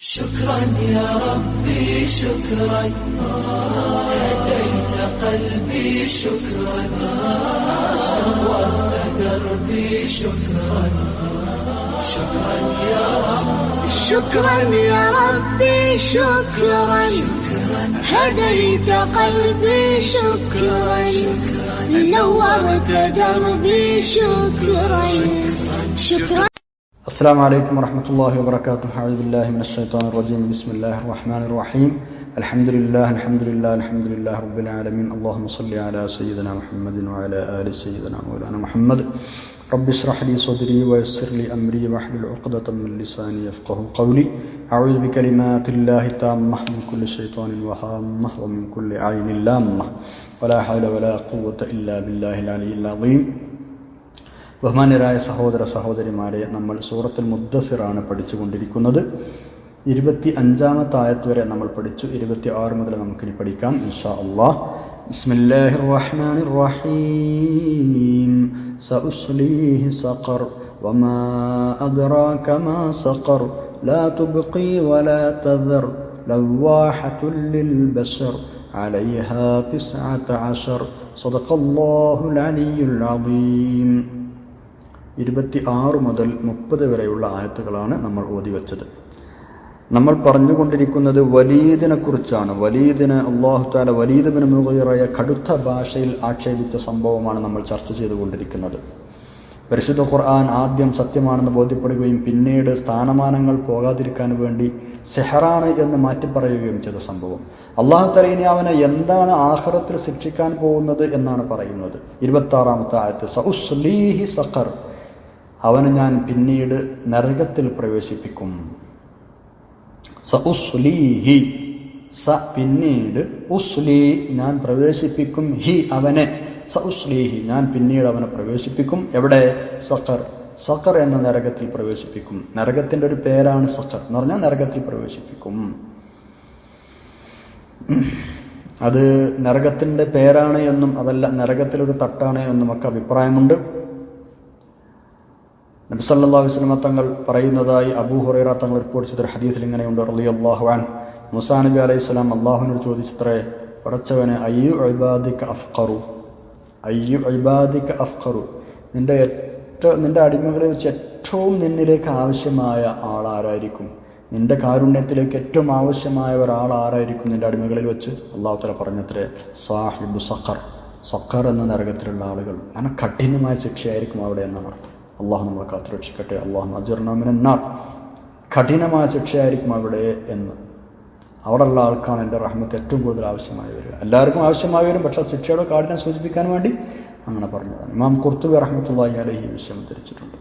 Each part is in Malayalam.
شكرا يا ربي شكرا هديت قلبي شكرا نورت دربي شكرا شكرا يا ربي شكرا يا ربي شكرا هديت قلبي شكرا نورت دربي شكرا شكرا. السلام عليكم ورحمة الله وبركاته. أعوذ بالله من الشيطان الرجيم. بسم الله الرحمن الرحيم. الحمد لله رب العالمين. اللهم صل على سيدنا محمد وعلى آل سيدنا مولانا محمد. رب اشرح لي صدري ويسر لي أمري واحلل عقدة من لساني يفقه قولي. أعوذ بكلمات الله التامة من كل شيطان وهامة ومن كل عين لامة ولا حول ولا قوة إلا بالله العلي العظيم. ബഹുമാന്യരായ സഹോദര സഹോദരിമാരെ, നമ്മൾ സൂറത്തുൽ മുദ്ദസ്സിറാണ് പഠിച്ചുകൊണ്ടിരിക്കുന്നത്. 25-ാമത്തെ ആയത്ത് വരെ നമ്മൾ പഠിച്ചു. 26 മുതൽ നമുക്കിനി പഠിക്കാം ഇൻഷാ അല്ലാഹ്. ബിസ്മില്ലാഹിർ റഹ്മാനിർ റഹീം. സഉസ്ലീഹി സഖർ വമാ അദ്റാക മാ സഖർ ലാ തുബ്ഖി വലാ തദർ ലവാഹത്തുൽ ലിൽ ബശർ അലൈഹാ 19 സദഖല്ലാഹുൽ അലിയ്യുൽ അദീം. 26 മുതൽ 30 വരെയുള്ള ആയത്തുകളാണ് നമ്മൾ ഓതിവെച്ചത്. നമ്മൾ പറഞ്ഞുകൊണ്ടിരിക്കുന്നത് വലീദിനെ കുറിച്ചാണ്. വലീദിന് അല്ലാഹു തആല വലീദ് ഇബ്നു മുഗീറയെ കടുത്ത ഭാഷയിൽ ആക്ഷേപിച്ച സംഭവമാണ് നമ്മൾ ചർച്ച ചെയ്തുകൊണ്ടിരിക്കുന്നത്. പരിശുദ്ധ ഖുർആൻ ആദ്യം സത്യമാണെന്ന് ബോധ്യപ്പെടുകയും പിന്നീട് സ്ഥാനമാനങ്ങൾ പോകാതിരിക്കാൻ വേണ്ടി സെഹറാണ് എന്ന് മാറ്റിപ്പറയുകയും ചെയ്ത സംഭവം. അല്ലാഹു തആല ഇനി അവനെ എന്താണ് ആഖിറത്തിൽ ശിക്ഷിക്കാൻ പോകുന്നത് എന്നാണ് പറയുന്നത്. 26-ാമത്തെ ആയത്ത് സഉസ്ലീഹി സഖർ, അവനെ ഞാൻ പിന്നീട് നരകത്തിൽ പ്രവേശിപ്പിക്കും. സഉസ്ലീഹി, സ പിന്നീട്, ഉസ്ലി ഞാൻ പ്രവേശിപ്പിക്കും, ഹി അവനെ, സഉസ്ലീഹി ഞാൻ പിന്നീട് അവനെ പ്രവേശിപ്പിക്കും. എവിടെ? സഖർ, സഖർ എന്ന നരകത്തിൽ പ്രവേശിപ്പിക്കും. നരകത്തിൻ്റെ ഒരു പേരാണ് സഖർ എന്ന് പറഞ്ഞാൽ നരകത്തിൽ പ്രവേശിപ്പിക്കും. അത് നരകത്തിൻ്റെ പേരാണ് എന്നും അതല്ല നരകത്തിലൊരു തട്ടാണ് എന്നും ഒക്കെ അഭിപ്രായമുണ്ട്. നബി സല്ലല്ലാഹു അലൈഹി വസല്ലം തങ്ങൾ പറയുന്നതായി അബൂ ഹുറൈറ തങ്ങൾ റിപ്പോർട്ട് ചെയ്ത ഹദീസിൽ ഇങ്ങനെയുണ്ട്, റളിയല്ലാഹു അൻഹു, മൂസാ നബി അലൈഹി സ്വലാം അള്ളാഹുവിനോട് ചോദിച്ചത്രേ, പടച്ചവനെ, അയ്യു ഇബാദിക അഫ്ഖറു, അയ്യു ഇബാദിക അഫ്ഖറു, നിന്റെ അടിമകളെ വെച്ച് ഏറ്റവും നിന്നിലേക്ക് ആവശ്യമായ ആളാരായിരിക്കും? നിന്റെ കാരുണ്യത്തിലേക്ക് ഏറ്റവും ആവശ്യമായ ഒരാൾ ആരായിരിക്കും നിന്റെ അടിമകളിൽ വെച്ച്? അല്ലാഹു തആല പറഞ്ഞത്രേ, സാഹിബു സഖർ, സഖർ എന്ന നരകത്തിലുള്ള ആളുകൾ. അങ്ങനെ കഠിനമായ ശിക്ഷയായിരിക്കും അവിടെ എന്നാണ് അർത്ഥം. അള്ളാഹു നമ്മളെ കാത്തുരക്ഷിക്കട്ടെ. അല്ലാഹു അജ്ർനാ മിനൻ നാർ. കഠിനമായ ശിക്ഷയായിരിക്കും അവിടെ എന്ന്. അവിടെയുള്ള ആൾക്കാണ് എൻ്റെ റഹ്മത്ത് ഏറ്റവും കൂടുതൽ ആവശ്യമായി വരിക. എല്ലാവർക്കും ആവശ്യമായി വരും, പക്ഷേ ശിക്ഷയുടെ കാഠിന്യം സൂചിപ്പിക്കാൻ വേണ്ടി അങ്ങനെ പറഞ്ഞതാണ്. ഇമാം ഖുർത്തുബി റഹ്മത്തുള്ളാഹി അലൈഹി വിഷയം ധരിച്ചിട്ടുണ്ട്.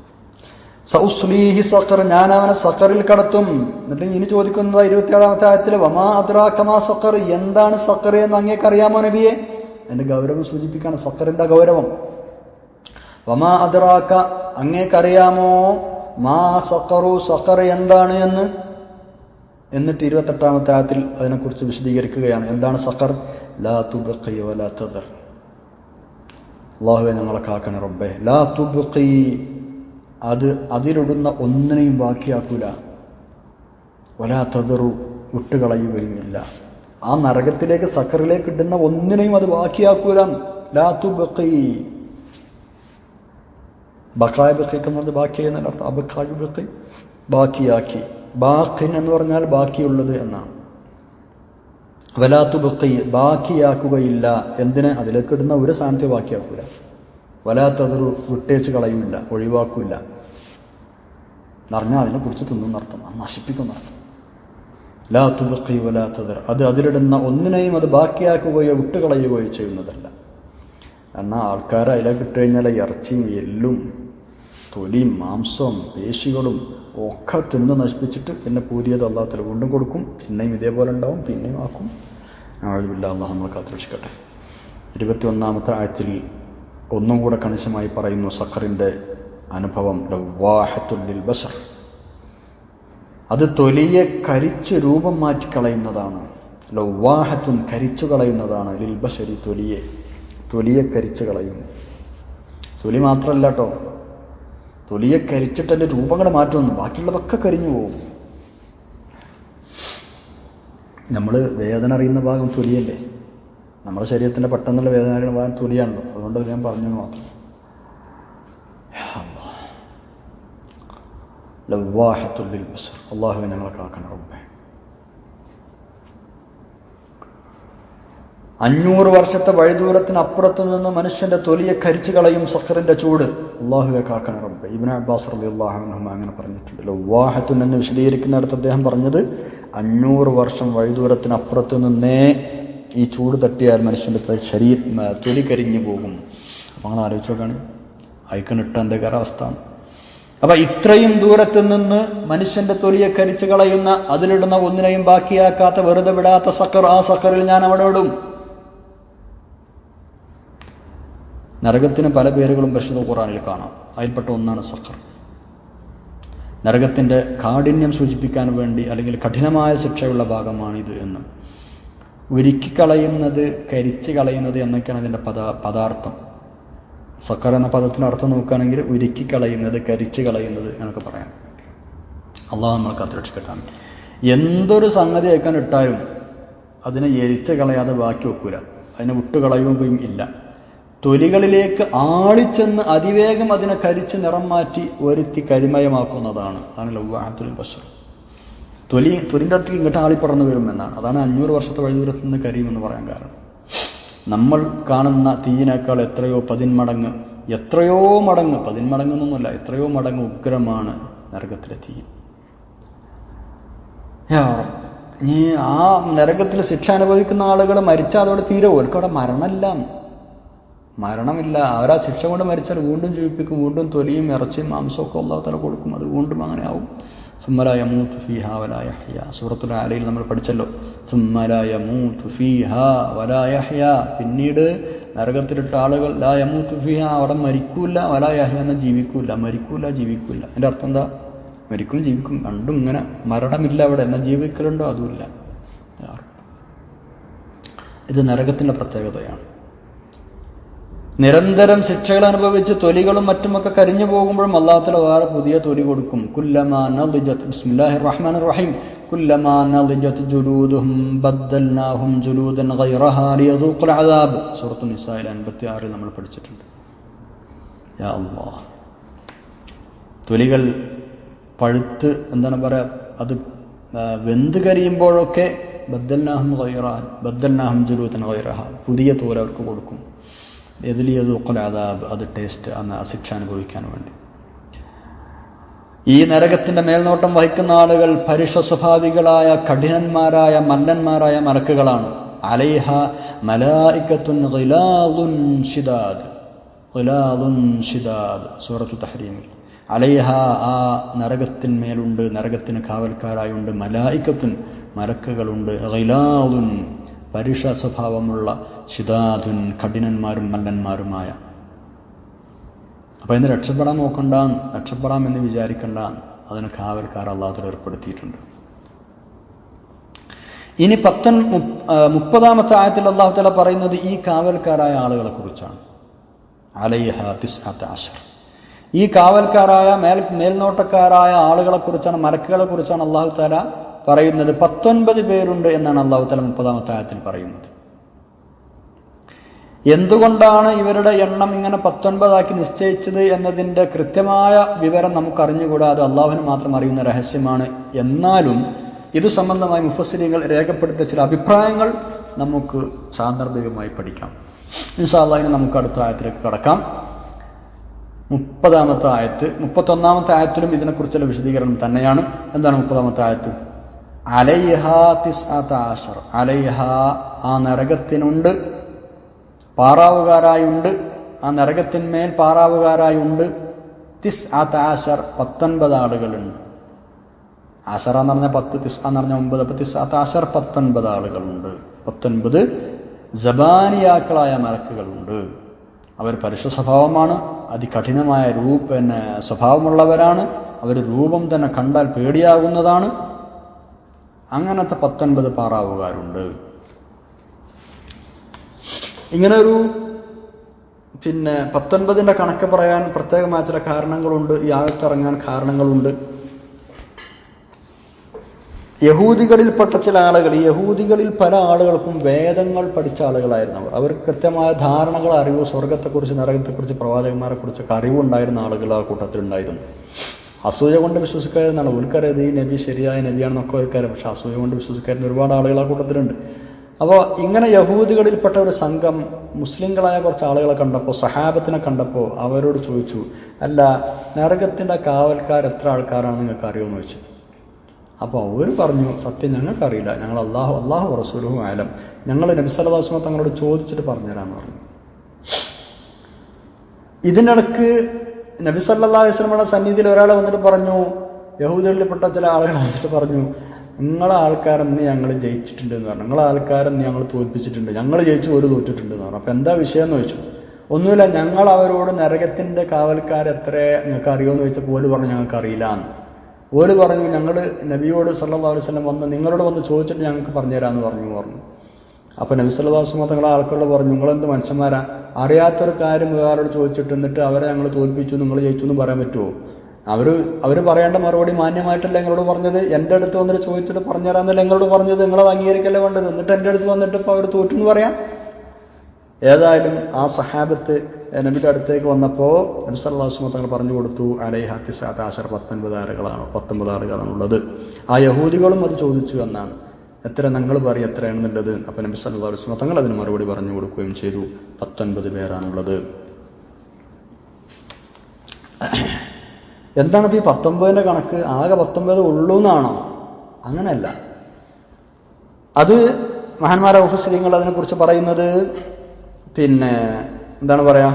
സഉസ്ലീഹി സഖർ, ഞാൻ അവനെ സഖറിൽ കടത്തും. എന്നിട്ട് ഇനി ചോദിക്കുന്നത് 27-ാമത്തെ ആയത്തിൽ, വമാ അദ്റാക മാ സഖർ, എന്താണ് സഖർ എന്ന് അങ്ങേക്ക് അറിയാമോ നബിയെ? എൻ്റെ ഗൗരവം സൂചിപ്പിക്കുകയാണ്, സഖറിൻ്റെ ഗൗരവം. വമാ അദ്റാക, അങ്ങേക്കറിയാമോ, മാ സഖറു, സഖർ എന്താണ് എന്ന്. എന്നിട്ട് 28-ാമത്തെ ആയത്തിൽ അതിനെക്കുറിച്ച് വിശദീകരിക്കുകയാണ്. എന്താണ് സഖർ? ലാ തുബ്ഖി വലാ തദർ. അല്ലാഹുവേ ഞങ്ങളെ കാക്കണേ റബ്ബേ. ലാ തുബ്ഖി, അത് അതിലിടുന്ന ഒന്നിനെയും ബാക്കിയാക്കൂല. വലാ തദറു, വിട്ടുകളയുകയും ഇല്ല. ആ നരകത്തിലേക്ക് സഖറിലേക്ക് ഇടുന്ന ഒന്നിനെയും അത് ബാക്കിയാക്കൂല. ലാ തുബ്ഖി, ബഖായ ബഖിക്കുന്നത് ബാക്കി എന്നല്ല അർത്ഥം. അബഖായു ബഖി, ബാക്കിയാക്കി. ബാഖിൻ എന്ന് പറഞ്ഞാൽ ബാക്കിയുള്ളത് എന്നാണ്. വലാ തുബ്ഖി, ബാക്കിയാക്കുകയില്ല. എന്തിന്? അതിലേക്ക് ഇടുന്ന ഒരു സാധനത്തെ ബാക്കിയാക്കൂല. വലാ തദറു, വിട്ടേച്ച് കളയുമില്ല, ഒഴിവാക്കില്ല എന്നറിഞ്ഞാൽ അതിനെ കുറിച്ച് തിന്നുന്നർത്ഥം, അത് നശിപ്പിക്കുന്നർത്ഥം. ലാ തുബ്ഖി വലാ തദർ, അത് അതിലിടുന്ന ഒന്നിനെയും അത് ബാക്കിയാക്കുകയോ വിട്ടുകളയുകയോ ചെയ്യുന്നതല്ല. എന്നാൽ ആൾക്കാർ അതിലേക്ക് ഇട്ട് കഴിഞ്ഞാൽ ഇറച്ചിയും എല്ലും തൊലിയും മാംസവും പേശികളും ഒക്കെ തിന്ന് നശിപ്പിച്ചിട്ട് പിന്നെ പുതിയത് അല്ലാഹു തആല വീണ്ടും കൊടുക്കും. പിന്നെയും ഇതേപോലെ ഉണ്ടാവും, പിന്നെയും ആക്കും. അല്ലാഹു നമ്മളെ കാത്തുരക്ഷിക്കട്ടെ. 21-ാമത്തെ ആയത്തിൽ ഒന്നും കൂടെ കണിശമായി പറയുന്നു സഖറിൻ്റെ അനുഭവം. ലവാഹത്തുൽ ലിൽ ബശർ, അത് തൊലിയെ കരിച്ച് രൂപം മാറ്റിക്കളയുന്നതാണ്. ലവാഹത്തുൻ, കരിച്ചു കളയുന്നതാണ്. ലിൽ ബശരി, തൊലിയെ കരിച്ചു കളയും. തൊലി മാത്രമല്ല കേട്ടോ, തൊലിയെ കരിച്ചിട്ട് അതിൻ്റെ രൂപങ്ങൾ മാറ്റുമെന്ന്, ബാക്കിയുള്ളതൊക്കെ കരിഞ്ഞു പോകും. നമ്മൾ വേദന അറിയുന്ന ഭാഗം തൊലിയല്ലേ. നമ്മുടെ ശരീരത്തിൻ്റെ പെട്ടെന്നുള്ള വേദന അറിയുന്ന ഭാഗം തൊലിയാണല്ലോ. അതുകൊണ്ട് ഞാൻ പറഞ്ഞത് മാത്രം. ലവ്വാഹത്തുൽ ലിൽ ബസർ. അല്ലാഹുവേ ഞങ്ങളെ കാക്കണം റബ്ബേ. 500 വർഷത്തെ വഴിദൂരത്തിനപ്പുറത്ത് നിന്ന് മനുഷ്യന്റെ തൊലിയെ കരിച്ചു കളയും സഖറിന്റെ ചൂട്. അല്ലാഹുവേ കാക്കണം റബ്ബേ. ഇബ്നു അബ്ബാസ് റളിയല്ലാഹു അൻഹു അങ്ങനെ പറഞ്ഞിട്ടുണ്ട്. ലവ്വാഹത്തുൻ എന്ന് വിശദീകരിക്കുന്നിടത്ത് അദ്ദേഹം പറഞ്ഞത് 500 വർഷം വഴിദൂരത്തിനപ്പുറത്ത് നിന്നേ ഈ ചൂട് തട്ടിയാൽ മനുഷ്യന്റെ തൊലി കരിഞ്ഞു പോകും. അപ്പോൾ നിങ്ങൾ ആലോചിച്ച് നോക്കാണ് അയക്കനിട്ട എന്തൊക്കെ അവസ്ഥ. അപ്പൊ ഇത്രയും ദൂരത്ത് നിന്ന് മനുഷ്യന്റെ തൊലിയെ കരിച്ചു കളയുന്ന, അതിലിടുന്ന ഒന്നിനെയും ബാക്കിയാക്കാത്ത, വെറുതെ വിടാത്ത സഖർ, ആ സഖറിൽ ഞാൻ അവിടെ ഇടും. നരകത്തിന് പല പേരുകളും പരിശുദ്ധ ഖുർആനിൽ കാണാം. അതിൽപ്പെട്ട ഒന്നാണ് സഖർ. നരകത്തിന്റെ കാഠിന്യം സൂചിപ്പിക്കാൻ വേണ്ടി, അല്ലെങ്കിൽ കഠിനമായ ശിക്ഷയുള്ള ഭാഗമാണിത് എന്ന്. ഉരുക്കിക്കളയുന്നത്, കരിച്ചു കളയുന്നത് എന്നൊക്കെയാണ് അതിൻ്റെ പദാർത്ഥം. സഖർ എന്ന പദത്തിന് അർത്ഥം നോക്കുകയാണെങ്കിൽ ഉരുക്കിക്കളയുന്നത്, കരിച്ചു കളയുന്നത് എന്നൊക്കെ പറയാം. അള്ളാഹു നമ്മൾ കാത്തുരക്ഷിക്കട്ടെ. എന്തൊരു സംഗതി അയക്കാൻ ഇട്ടാലും അതിനെ എരിച്ച് കളയാതെ ബാക്കി വെക്കൂല, അതിനെ വിട്ടുകളയുകയും ഇല്ല. തൊലികളിലേക്ക് ആളിച്ചെന്ന് അതിവേഗം അതിനെ കരിച്ച് നിറം മാറ്റി ഒരുത്തി കരിമയമാക്കുന്നതാണ്. അതാണ് ലവ്വാഹത്തുൽ ബസർ. തൊലിൻ്റെ അടുത്തേക്ക് ഇങ്ങോട്ട് ആളിപ്പടർന്നു വരും എന്നാണ്. അതാണ് 500 വർഷത്തെ വഴിദൂരത്ത് നിന്ന് കരിയുമെന്ന് പറയാൻ കാരണം. നമ്മൾ കാണുന്ന തീയിനേക്കാൾ എത്രയോ 10 മടങ്ങ്, എത്രയോ മടങ്ങ്, 10 മടങ്ങൊന്നുമല്ല, എത്രയോ മടങ്ങ് ഉഗ്രമാണ് നരകത്തിലെ തീ. ഇനി ആ നരകത്തിൽ ശിക്ഷ അനുഭവിക്കുന്ന ആളുകൾ മരിച്ചാൽ അതോടെ തീരെ ഓൽക്കവിടെ മരണമില്ല. അവരാ ശിക്ഷ കൊണ്ട് മരിച്ചാൽ വീണ്ടും ജീവിപ്പിക്കും, വീണ്ടും തൊലിയും ഇറച്ചിയും മാംസമൊക്കെ അല്ലാഹു തആല കൊടുക്കും. അത് വീണ്ടും അങ്ങനെ ആവും. സുമ്മ ലാ യമൂതു ഫീഹാ വലാ യഹ്യ. സൂറത്തുൽ ആലയിൽ നമ്മൾ പഠിച്ചല്ലോ, സുമ്മ ലാ യമൂതു ഫീഹാ വലാ യഹ്യ. പിന്നീട് നരകത്തിലിട്ട ആളുകൾ ലാ യമൂതു ഫീഹാ, അവിടെ മരിക്കൂല, വലാ യഹ്യ എന്ന ജീവിക്കൂല. മരിക്കൂല, ജീവിക്കൂല. എൻ്റെ അർത്ഥം എന്താ? മരിക്കും ജീവിക്കും രണ്ടും ഇങ്ങനെ. മരണമില്ല അവിടെ, എന്നാൽ ജീവിക്കലുണ്ടോ? അതുമില്ല. ഇത് നരകത്തിൻ്റെ പ്രത്യേകതയാണ്. നിരന്തരം ശിക്ഷകൾ അനുഭവിച്ച് തൊലികളും മറ്റുമൊക്കെ കരിഞ്ഞു പോകുമ്പോഴും അല്ലാഹു തആല വേറെ പുതിയ തൊലി കൊടുക്കും. കുല്ലമാ നളിജത്, ബിസ്മില്ലാഹിർ റഹ്മാനിർ റഹീം, കുല്ലമാ നളിജത് ജുലൂദുഹും ബദ്ദൽനാഹും ജുലൂദൻ ഗൈറഹാ ലിയദൂഖുൽ അദാബ്. സൂറത്തുൻ നിസായിൽ 56 നമ്മൾ പഠിച്ചിട്ടുണ്ട്. യാ അല്ലാഹ്, തൊലികൾ പഴുത്ത് എന്താണ് പറയുക, അത് വെന്ത് കരിയുമ്പോഴൊക്കെ ബദ്ദൽനാഹും ജുലൂദൻ ഗൈറഹാ, പുതിയ തോൽ അവർക്ക് കൊടുക്കും. എതിലിയദൂഖുൽ അദാബ്, അത് ടേസ്റ്റ്, അന്ന് ശിക്ഷ അനുഭവിക്കാൻ വേണ്ടി. ഈ നരകത്തിന്റെ മേൽനോട്ടം വഹിക്കുന്ന ആളുകൾ പരുഷ സ്വഭാവികളായ, കഠിനന്മാരായ, മല്ലന്മാരായ മലക്കുകളാണ്. അലൈഹ മലായികത്തുൻ ഗിലാദുൻ ശിദാദ്. സൂറത്തു തഹ്രീമിൽ അലൈഹ, ആ നരകത്തിന്മേലുണ്ട്, നരകത്തിന് കാവൽക്കാരായുണ്ട്, മലായികത്തുൻ, മലക്കുകളുണ്ട്, ഗിലാദുൻ, പരുഷ സ്വഭാവമുള്ള, ശിദാദുൻ, കഠിനന്മാരും മല്ലന്മാരുമായ. അപ്പം ഇന്ന് രക്ഷപ്പെടാൻ നോക്കണ്ട, രക്ഷപ്പെടാമെന്ന് വിചാരിക്കണ്ട, അതിന് കാവൽക്കാർ അല്ലാഹു തആല ഏർപ്പെടുത്തിയിട്ടുണ്ട്. ഇനി 30-ാമത്തെ ആയത്തിൽ അല്ലാഹു തആല പറയുന്നത് ഈ കാവൽക്കാരായ ആളുകളെ കുറിച്ചാണ്. അലൈഹ 19. ഈ കാവൽക്കാരായ മേൽനോട്ടക്കാരായ ആളുകളെ കുറിച്ചാണ്, മലക്കുകളെ കുറിച്ചാണ് അല്ലാഹു തആല പറയുന്നത്. 19 പേരുണ്ട് എന്നാണ് അല്ലാഹു തആല 30-ാമത്തെ ആയത്തിൽ പറയുന്നത്. എന്തുകൊണ്ടാണ് ഇവരുടെ എണ്ണം ഇങ്ങനെ 19 നിശ്ചയിച്ചത് എന്നതിൻ്റെ കൃത്യമായ വിവരം നമുക്കറിഞ്ഞുകൂടാ. അത് അള്ളാഹുവിന് മാത്രം അറിയുന്ന രഹസ്യമാണ്. എന്നാലും ഇത് സംബന്ധമായി മുഫസ്സിരീങ്ങൾ രേഖപ്പെടുത്തിയ ചില അഭിപ്രായങ്ങൾ നമുക്ക് സാന്ദർഭികമായി പഠിക്കാം. ഇൻഷാ അല്ലാഹ് ഇനി നമുക്ക് അടുത്ത ആയത്തിലേക്ക് കടക്കാം. 30-ാമത്തെ ആയത്ത്. 31-ാമത്തെ ആയത്തിലും ഇതിനെക്കുറിച്ചുള്ള വിശദീകരണം തന്നെയാണ്. എന്താണ് 30-ാമത്തെ ആയത്ത്? അലൈഹ 19. അലൈഹ, ആ നരകത്തിനുണ്ട്, പാറാവുകാരായുണ്ട്, ആ നരകത്തിന്മേൽ പാറാവുകാരായുണ്ട്. 19, 19 ആളുകളുണ്ട്. ആശറ എന്ന് പറഞ്ഞാൽ 10, 9 എന്ന് പറഞ്ഞാൽ 9. അപ്പോൾ 19, 19 ആളുകളുണ്ട്. 19 ജബാനിയാക്കളായ മലക്കുകളുണ്ട്. അവർ പരുഷ സ്വഭാവമാണ്, അതികഠിനമായ സ്വഭാവമുള്ളവരാണ്. അവർ രൂപം തന്നെ കണ്ടാൽ പേടിയാകുന്നതാണ്. അങ്ങനത്തെ 19 പാറാവുകാരുണ്ട്. ഇങ്ങനെ ഒരു 19ന്റെ കണക്ക് പറയാൻ പ്രത്യേകമായ ചില കാരണങ്ങളുണ്ട്. ഈ ആയത്തിറങ്ങാൻ കാരണങ്ങളുണ്ട്. യഹൂദികളിൽപ്പെട്ട ചില ആളുകൾ, ഈ യഹൂദികളിൽ പല ആളുകൾക്കും വേദങ്ങൾ പഠിച്ച ആളുകളായിരുന്നു അവർ. അവർക്ക് കൃത്യമായ ധാരണകൾ, അറിവ്, സ്വർഗത്തെക്കുറിച്ച്, നരകത്തെക്കുറിച്ച്, പ്രവാചകന്മാരെക്കുറിച്ചൊക്കെ അറിവുണ്ടായിരുന്ന ആളുകൾ ആ കൂട്ടത്തിലുണ്ടായിരുന്നു. അസൂയ കൊണ്ട് വിശ്വസിക്കാതെന്നാണ് ഓൽക്കറിയത് ഈ നബി ശരിയായ നബിയാണെന്നൊക്കെ ഓൽക്കറിയാം. പക്ഷെ അസൂയ കൊണ്ട് വിശ്വസിക്കാരുന്ന ഒരുപാട് ആളുകൾ ആ കൂട്ടത്തിലുണ്ട്. അപ്പോൾ ഇങ്ങനെ യഹൂദികളിൽപ്പെട്ട ഒരു സംഘം മുസ്ലിങ്ങളായ കുറച്ച് ആളുകളെ കണ്ടപ്പോൾ, സഹാബത്തിനെ കണ്ടപ്പോൾ അവരോട് ചോദിച്ചു, അല്ല, നരകത്തിൻ്റെ കാവൽക്കാർ എത്ര ആൾക്കാരാണെന്ന് നിങ്ങൾക്ക് അറിയുമെന്ന് ചോദിച്ചു. അപ്പോൾ അവർ പറഞ്ഞു, സത്യം ഞങ്ങൾക്കറിയില്ല, ഞങ്ങൾ അള്ളാഹു റസൂലുഹു ആലം, ഞങ്ങൾ നബി സല്ലല്ലാഹു അലൈഹി വസല്ലം തങ്ങളോട് ചോദിച്ചിട്ട് പറഞ്ഞുതരാമെന്ന് പറഞ്ഞു. ഇതിനിടക്ക് നബി സല്ലല്ലാഹു അലൈഹി വസല്ലമയുടെ സന്നിധിയിൽ ഒരാൾ വന്നിട്ട് പറഞ്ഞു, യഹൂദികളിൽപ്പെട്ട ചില ആളുകൾ വന്നിട്ട് പറഞ്ഞു, നിങ്ങളെ ആൾക്കാരെന്ന് ഞങ്ങൾ ജയിച്ചിട്ടുണ്ട് എന്ന് പറഞ്ഞു, നിങ്ങളെ ആൾക്കാരെന്ന് ഞങ്ങൾ തോൽപ്പിച്ചിട്ടുണ്ട്, ഞങ്ങൾ ജയിച്ചു, ഒരു തോറ്റിട്ടുണ്ട് എന്ന് പറഞ്ഞു. അപ്പോൾ എന്താ വിഷയം എന്ന് ചോദിച്ചു. ഒന്നുമില്ല, ഞങ്ങൾ അവരോട് നരകത്തിൻ്റെ കാവൽക്കാരെത്ര നിങ്ങൾക്ക് അറിയുമെന്ന് ചോദിച്ചപ്പോൾ ഓല് പറഞ്ഞു ഞങ്ങൾക്ക് അറിയില്ല എന്ന്. ഓല് പറഞ്ഞു, ഞങ്ങൾ നബിയോട് സല്ലല്ലാഹു അലൈഹി വസല്ലം വന്ന് നിങ്ങളോട് വന്ന് ചോദിച്ചിട്ട് ഞങ്ങൾക്ക് പറഞ്ഞുതരാമെന്ന് പറഞ്ഞു. അപ്പോൾ നബി സല്ലല്ലാഹു അലൈഹി വസല്ലം തങ്ങളെ ആൾക്കാരോട് പറഞ്ഞു, നിങ്ങളെന്ത് മനുഷ്യന്മാരാ, അറിയാത്തൊരു കാര്യം വേറോട് ചോദിച്ചിട്ട് എന്നിട്ട് അവരെ ഞങ്ങൾ തോൽപ്പിച്ചു, നിങ്ങൾ ജയിച്ചു എന്നും പറയാൻ പറ്റുമോ? അവർ പറയേണ്ട മറുപടി മാന്യമായിട്ടല്ല നിങ്ങളോട് പറഞ്ഞത്. എൻ്റെ അടുത്ത് വന്നിട്ട് ചോദിച്ചിട്ട് പറഞ്ഞുതരാമെന്നല്ല നിങ്ങളോട് പറഞ്ഞത്, നിങ്ങളത് അംഗീകരിക്കല്ലേ വേണ്ടത്. എന്നിട്ട് എൻ്റെ അടുത്ത് വന്നിട്ട് ഇപ്പോൾ അവർ തോറ്റു എന്ന് പറയാം. ഏതായാലും ആ സഹാബത്ത് നബിയുടെ അടുത്തേക്ക് വന്നപ്പോൾ നബി സല്ലല്ലാഹു അലൈഹി വസല്ലം തങ്ങൾ പറഞ്ഞു കൊടുത്തു, അലൈഹ 19 ആളുകളാണുള്ളത്. ആ യഹൂദികളും അത് ചോദിച്ചു എന്നാണ്. എത്ര നിങ്ങൾ പറയും എത്രയാണെന്നുള്ളത്. അപ്പോൾ നബി സല്ലല്ലാഹു അലൈഹി വസല്ലം തങ്ങൾ അതിന് മറുപടി പറഞ്ഞു കൊടുക്കുകയും ചെയ്തു, 19 പേരാണുള്ളത്. എന്താണ് ഇപ്പോൾ ഈ 19ൻ്റെ കണക്ക്? ആകെ 19 ഉള്ളൂ എന്നാണോ? അങ്ങനെയല്ല. അത് മഹാന്മാരായ മുഫസ്സിരീങ്ങൾ അതിനെക്കുറിച്ച് പറയുന്നത്, പിന്നെ എന്താണ് പറയാ,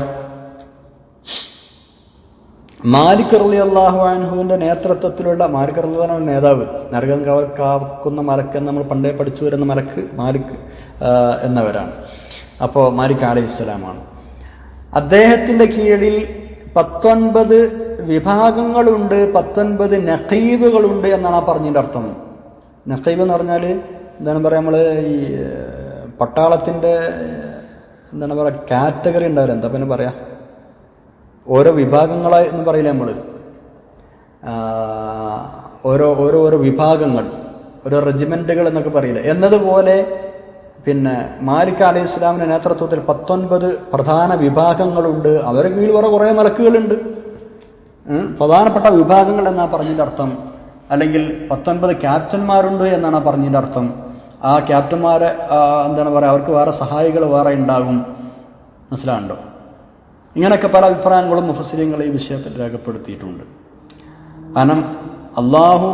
മാലിക് റളിയല്ലാഹു അൻഹുവിൻ്റെ നേതൃത്വത്തിലുള്ള, മാലിക് റളിയല്ലാഹു അൻഹു നേതാവ്, നരകം കാക്കുന്ന മലക്ക് എന്ന് നമ്മൾ പണ്ടേ പഠിച്ചു വരുന്ന മലക്ക് മാലിക് എന്നവരാണ്. അപ്പോൾ മാലിക് അലൈഹിസ്സലാമാണ്. അദ്ദേഹത്തിൻ്റെ കീഴിൽ 19 വിഭാഗങ്ങളുണ്ട്, 19 നഖീബുകളുണ്ട് എന്നാണ് ആ പറഞ്ഞതിൻ്റെ അർത്ഥം. നഖീബ് എന്ന് പറഞ്ഞാൽ എന്താണ് പറയുക, നമ്മൾ ഈ പട്ടാളത്തിൻ്റെ എന്താണ് പറയുക, കാറ്റഗറി ഉണ്ടാവില്ല, എന്താ പിന്നെ പറയാ, ഓരോ വിഭാഗങ്ങളായി എന്ന് പറയില്ല നമ്മൾ, ഓരോ വിഭാഗങ്ങൾ, ഓരോ റെജിമെൻറ്റുകൾ എന്നൊക്കെ പറയില്ല. എന്നതുപോലെ പിന്നെ മാലിക് അലൈഹി ഇസ്ലാമിൻ്റെ നേതൃത്വത്തിൽ 19 പ്രധാന വിഭാഗങ്ങളുണ്ട്. അവരുടെ കീഴിൽ വേറെ കുറേ മലക്കുകളുണ്ട്. പ്രധാനപ്പെട്ട വിഭാഗങ്ങൾ എന്നാണ് പറഞ്ഞതിൻ്റെ അർത്ഥം. അല്ലെങ്കിൽ 19 ക്യാപ്റ്റന്മാരുണ്ട് എന്നാണ് പറഞ്ഞതിൻ്റെ അർത്ഥം. ആ ക്യാപ്റ്റന്മാരെ എന്താണ് പറയുക, അവർക്ക് വേറെ സഹായികൾ വേറെ ഉണ്ടാകും. മനസ്സിലാകുന്നുണ്ടോ? ഇങ്ങനെയൊക്കെ പല അഭിപ്രായങ്ങളും മുഫസ്സിരീങ്ങൾ ഈ വിഷയത്തിൽ രേഖപ്പെടുത്തിയിട്ടുണ്ട്. കാരണം അള്ളാഹു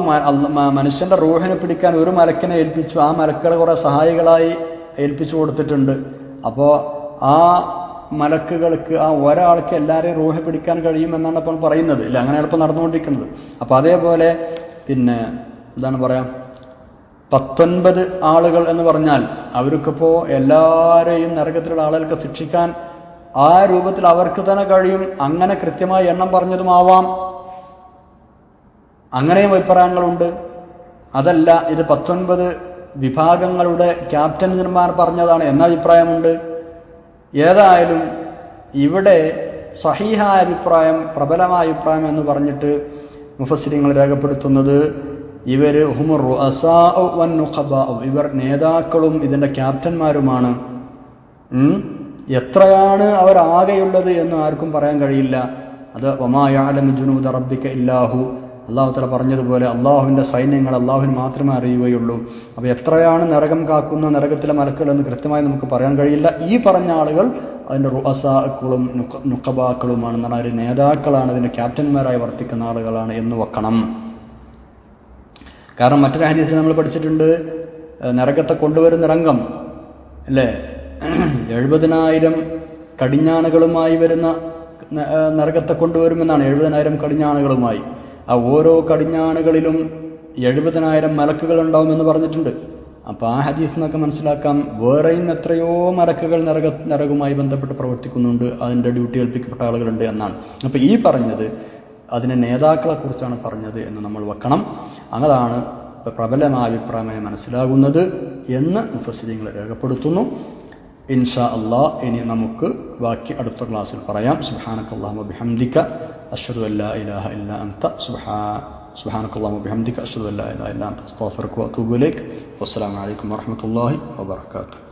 മനുഷ്യൻ്റെ റൂഹിനെ പിടിക്കാൻ ഒരു മലക്കിനെ ഏൽപ്പിച്ചു, ആ മലക്കുകളെ കുറേ സഹായികളായി ഏൽപ്പിച്ചു കൊടുത്തിട്ടുണ്ട്. അപ്പോൾ ആ മലക്കുകൾക്ക്, ആ ഒരാൾക്ക് എല്ലാവരെയും റൂഹ് പിടിക്കാൻ കഴിയുമെന്നാണ് ഇപ്പോൾ പറയുന്നത്. ഇല്ല, അങ്ങനെയാണ് ഇപ്പോൾ നടന്നുകൊണ്ടിരിക്കുന്നത്. അപ്പോൾ അതേപോലെ പിന്നെ എന്താണ് പറയുക, 19 ആളുകൾ എന്ന് പറഞ്ഞാൽ അവർക്കിപ്പോൾ എല്ലാവരെയും നരകത്തിലുള്ള ആളുകൾക്ക് ശിക്ഷിക്കാൻ ആ രൂപത്തിൽ അവർക്ക് തന്നെ കഴിയും. അങ്ങനെ കൃത്യമായ എണ്ണം പറഞ്ഞതുമാവാം, അങ്ങനെയും അഭിപ്രായങ്ങളുണ്ട്. അതല്ല, ഇത് 19 വിഭാഗങ്ങളുടെ ക്യാപ്റ്റന്മാർ പറഞ്ഞതാണ് എന്ന അഭിപ്രായമുണ്ട്. ഏതായാലും ഇവിടെ സഹീഹായ അഭിപ്രായം, പ്രബലമായ അഭിപ്രായം എന്ന് പറഞ്ഞിട്ട് മുഫസ്സിരീങ്ങൾ രേഖപ്പെടുത്തുന്നത്, ഇവർ ഹുമുർ റുഅസാഉ വൻ നുഖബാഉ, ഇവർ നേതാക്കളും ഇതിൻ്റെ ക്യാപ്റ്റന്മാരുമാണ്. എത്രയാണ് അവരാകെയുള്ളത് എന്ന് ആർക്കും പറയാൻ കഴിയില്ല. അത് വമാ യഅലമു ജുനൂദ റബ്ബിക ഇല്ലാഹു, അള്ളാഹു തആല പറഞ്ഞതുപോലെ അള്ളാഹുവിൻ്റെ സൈന്യങ്ങൾ അള്ളാഹുവിന് മാത്രമേ അറിയുകയുള്ളൂ. അപ്പോൾ എത്രയാണ് നരകം കാക്കുന്ന നരകത്തിലെ മലക്കുകൾ എന്ന് കൃത്യമായി നമുക്ക് പറയാൻ കഴിയില്ല. ഈ പറഞ്ഞ ആളുകൾ അതിൻ്റെ റുഅസാക്കളും നുഖബാക്കളുമാണെന്നാണ്, അവർ നേതാക്കളാണ്, അതിൻ്റെ ക്യാപ്റ്റന്മാരായി വർത്തിക്കുന്ന ആളുകളാണ് എന്ന് വെക്കണം. കാരണം മറ്റൊരു ഹദീസിൽ നമ്മൾ പഠിച്ചിട്ടുണ്ട്, നരകത്തെ കൊണ്ടുവരുന്ന രംഗം അല്ലേ, 70,000 കടിഞ്ഞാണുകളുമായി വരുന്ന നരകത്തെ കൊണ്ടുവരുമെന്നാണ്. 70,000 കടിഞ്ഞാണുകളുമായി. ആ ഓരോ കടിഞ്ഞാണുകളിലും 70,000 മലക്കുകൾ ഉണ്ടാവുമെന്ന് പറഞ്ഞിട്ടുണ്ട്. അപ്പോൾ ആ ഹദീസ് നിന്നൊക്കെ മനസ്സിലാക്കാം, വേറെയും എത്രയോ മലക്കുകൾ നരകവുമായി ബന്ധപ്പെട്ട് പ്രവർത്തിക്കുന്നുണ്ട്, അതിൻ്റെ ഡ്യൂട്ടി ഏൽപ്പിക്കപ്പെട്ട ആളുകളുണ്ട് എന്നാണ്. അപ്പോൾ ഈ പറഞ്ഞത് അതിൻ്റെ നേതാക്കളെക്കുറിച്ചാണ് പറഞ്ഞത് എന്ന് നമ്മൾ വെക്കണം. അതാണ് പ്രബലമായ അഭിപ്രായമായി മനസ്സിലാകുന്നത് എന്ന് മുഫസ്സിരീങ്ങൾ രേഖപ്പെടുത്തുന്നു. ഇൻഷാ അല്ലാഹ് ഇനി നമുക്ക് ബാക്കി അടുത്ത ക്ലാസ്സിൽ പറയാം. സുബ്ഹാനകല്ലാഹുമ്മ ബിഹംദിക അശ്ഹദു അല്ലാ ഇലാഹ ഇല്ലാ അൻത സുബ്ഹാനക്കല്ലാഹു വബിഹംദിക അഷ്ഹദു അൻ ലാ ഇലാഹ ഇല്ല അൻത അസ്തഗ്ഫിറുക വഅതൂബു ഇലൈക്. വസ്സലാമു അലൈക്കും വറഹ്മത്തുള്ളാഹി വബറകാതുഹു.